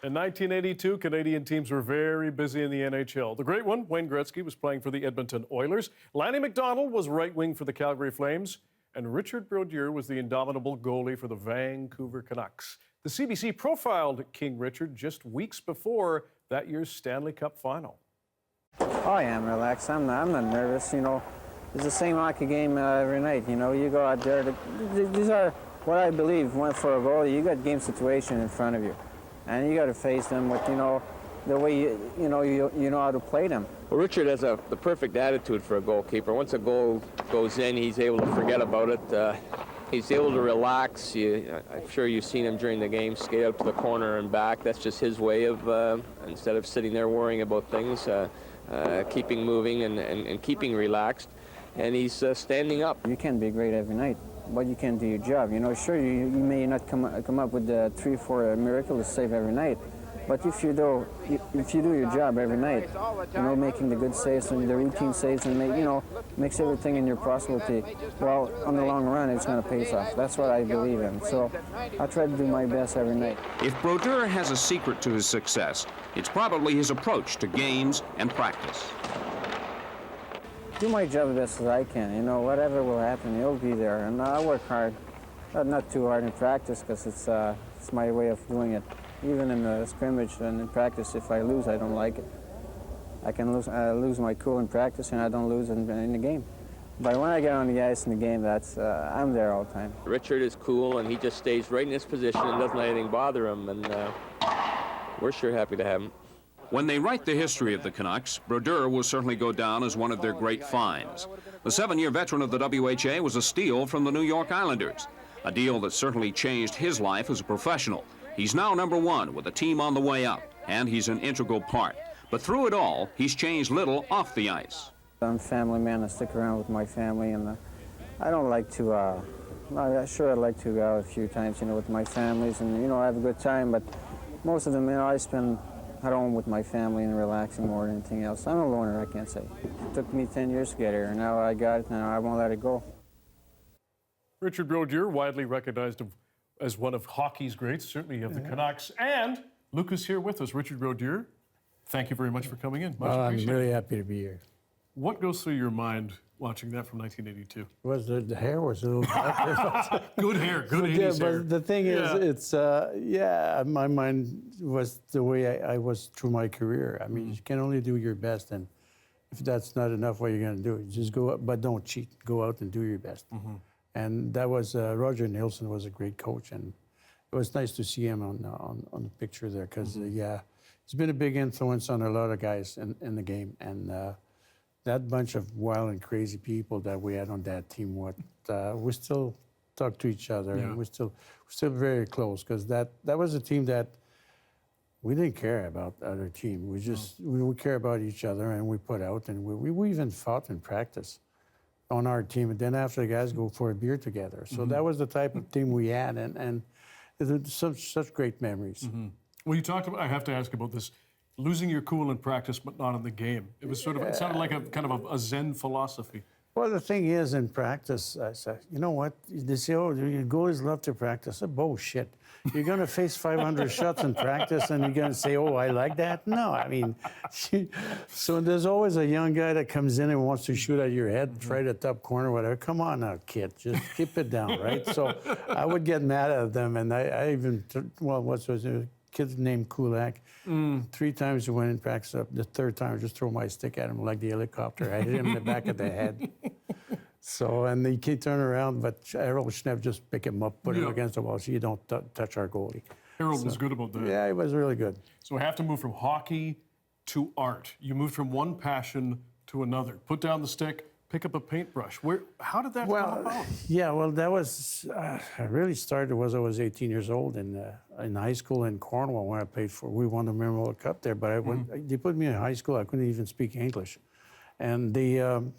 In 1982, Canadian teams were very busy in the NHL. The great one, Wayne Gretzky, was playing for the Edmonton Oilers. Lanny McDonald was right wing for the Calgary Flames. And Richard Brodeur was the indomitable goalie for the Vancouver Canucks. The CBC profiled King Richard just weeks before that year's Stanley Cup final. I am relaxed. I'm not nervous. You know, it's the same hockey game every night. You know, you go out there. These are what I believe. For a goalie, you got game situation in front of you, and you got to face them with the way you know how to play them. Well, Richard has the perfect attitude for a goalkeeper. Once a goal goes in, he's able to forget about it. He's able to relax. I'm sure you've seen him during the game skate out to the corner and back. That's just his way of, instead of sitting there worrying about things, keeping moving and keeping relaxed. And he's standing up. You can't be great every night, but you can do your job. You know, sure, you may not come up with the 3-4 miraculous save every night, but if you do your job every night, you know, making the good saves and the routine saves and makes everything in your possibility, well, on the long run, it's going to pay off. That's what I believe in. So I try to do my best every night. If Brodeur has a secret to his success, it's probably his approach to games and practice. Do my job as best as I can. You know, whatever will happen, you'll be there. And I work hard, not too hard in practice, because it's my way of doing it. Even in the scrimmage and in practice, if I lose, I don't like it. I can lose my cool in practice, and I don't lose in the game. But when I get on the ice in the game, I'm there all the time. Richard is cool, and he just stays right in his position and doesn't let anything bother him. And we're sure happy to have him. When they write the history of the Canucks, Brodeur will certainly go down as one of their great finds. The 7-year veteran of the WHA was a steal from the New York Islanders, a deal that certainly changed his life as a professional. He's now #1 with a team on the way up, and he's an integral part. But through it all, he's changed little off the ice. I'm a family man. I stick around with my family, and I don't like to, I'd like to go out a few times, with my families and, have a good time, but most of them, I spend at home with my family and relaxing more than anything else. I'm a loner, I can't say. It took me 10 years to get here, and now I got it, and I won't let it go. Richard Brodeur, widely recognized as one of hockey's greats, certainly of the Canucks. And Lucas here with us. Richard Brodeur, thank you very much for coming in. Much appreciated. I'm really happy to be here. What goes through your mind watching that from 1982? Was the hair was a little darker. Good hair, good 80s hair. But the thing is, it's, my mind was the way I was through my career. I mean, you can only do your best, and if that's not enough, what are you going to do? Just go up, but don't cheat. Go out and do your best. And that was, Roger Nielsen was a great coach, and it was nice to see him on the picture there, because, he's been a big influence on a lot of guys in the game. And that bunch of wild and crazy people that we had on that team, we still talk to each other, and we're still very close, because that was a team that we didn't care about other team. We just, we care about each other, and we put out, and we even fought in practice on our team, and then after the guys go for a beer together. So that was the type of team we had, and it was such great memories. Well, you talked about, I have to ask about this, losing your cool in practice but not in the game. It was sort of, it sounded like a kind of a Zen philosophy. Well, the thing is, in practice, I said, you know what? They say, oh, your goalies love to practice. Bullshit. You're going to face 500 shots in practice, and you're going to say, oh, I like that? No, I mean, so there's always a young guy that comes in and wants to shoot at your head, try the top corner, whatever. Come on now, kid, just keep it down, right? So I would get mad at them, and I even, what's a kid named Kulak. 3 times he went in practice up. The 3rd time, I just throw my stick at him like the helicopter. I hit him in the back of the head. So, and he can't turn around, but Harold Schnepp just pick him up, put him against the wall, so you don't touch our goalie. Harold was good about that. Yeah, he was really good. So we have to move from hockey to art. You moved from one passion to another. Put down the stick, pick up a paintbrush. How did that come about? Yeah, well, that was, I really started I was 18 years old in high school in Cornwall when I played we won the Memorial World Cup there, but they put me in high school, I couldn't even speak English. And the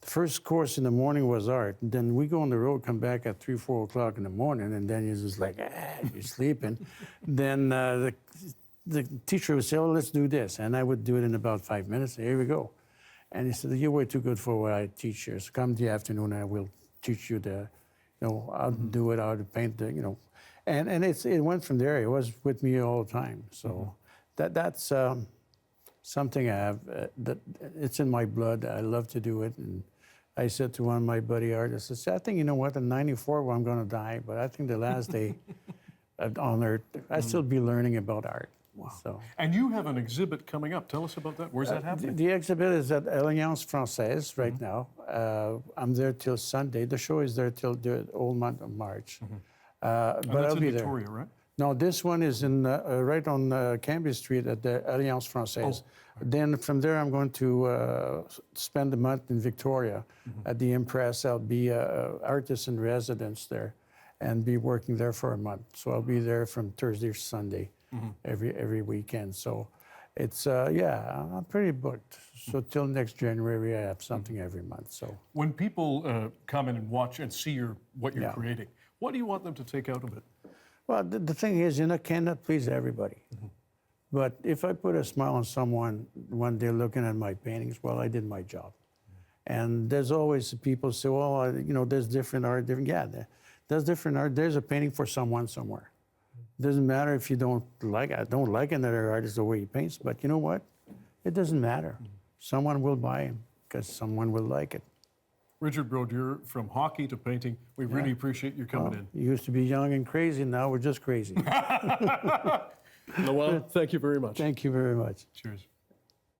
first course in the morning was art. And then we go on the road, come back at 3, 4 o'clock in the morning, and then you're just like, you're sleeping. Then the teacher would say, oh, let's do this. And I would do it in about 5 minutes. Here we go. And he said, you're way too good for what I teach you. So come the afternoon, I will teach you how to do it, how to paint, And it went from there. It was with me all the time. So that's something I have, that it's in my blood. I love to do it. And I said to one of my buddy artists, I said, I think, you know what, in 94, well, I'm going to die, but I think the last day on earth, I still be learning about art. Wow. So. And you have an exhibit coming up. Tell us about that. Where's that happening? The exhibit is at Alliance Francaise right now. I'm there till Sunday. The show is there till the whole month of March. But And that's I'll in be Victoria, there. right? No, this one is in right on Cambridge Street at the Alliance Francaise. Then from there, I'm going to spend a month in Victoria at the Impress. I'll be artist in residence there and be working there for a month. So I'll be there from Thursday to Sunday every weekend. So it's, yeah, I'm pretty booked. So till next January, I have something every month. So When people come in and watch and see what you're Yeah. creating, what do you want them to take out of it? Well, the thing is, cannot please everybody. But if I put a smile on someone when they're looking at my paintings, well, I did my job. And there's always people say, well, there's different art, there's different art. There's a painting for someone somewhere. Doesn't matter if you don't like another artist the way he paints, but you know what? It doesn't matter. Someone will buy him because someone will like it. Richard Brodeur, from hockey to painting, we really appreciate you coming in. You used to be young and crazy, now we're just crazy. Noel, thank you very much. Thank you very much. Cheers.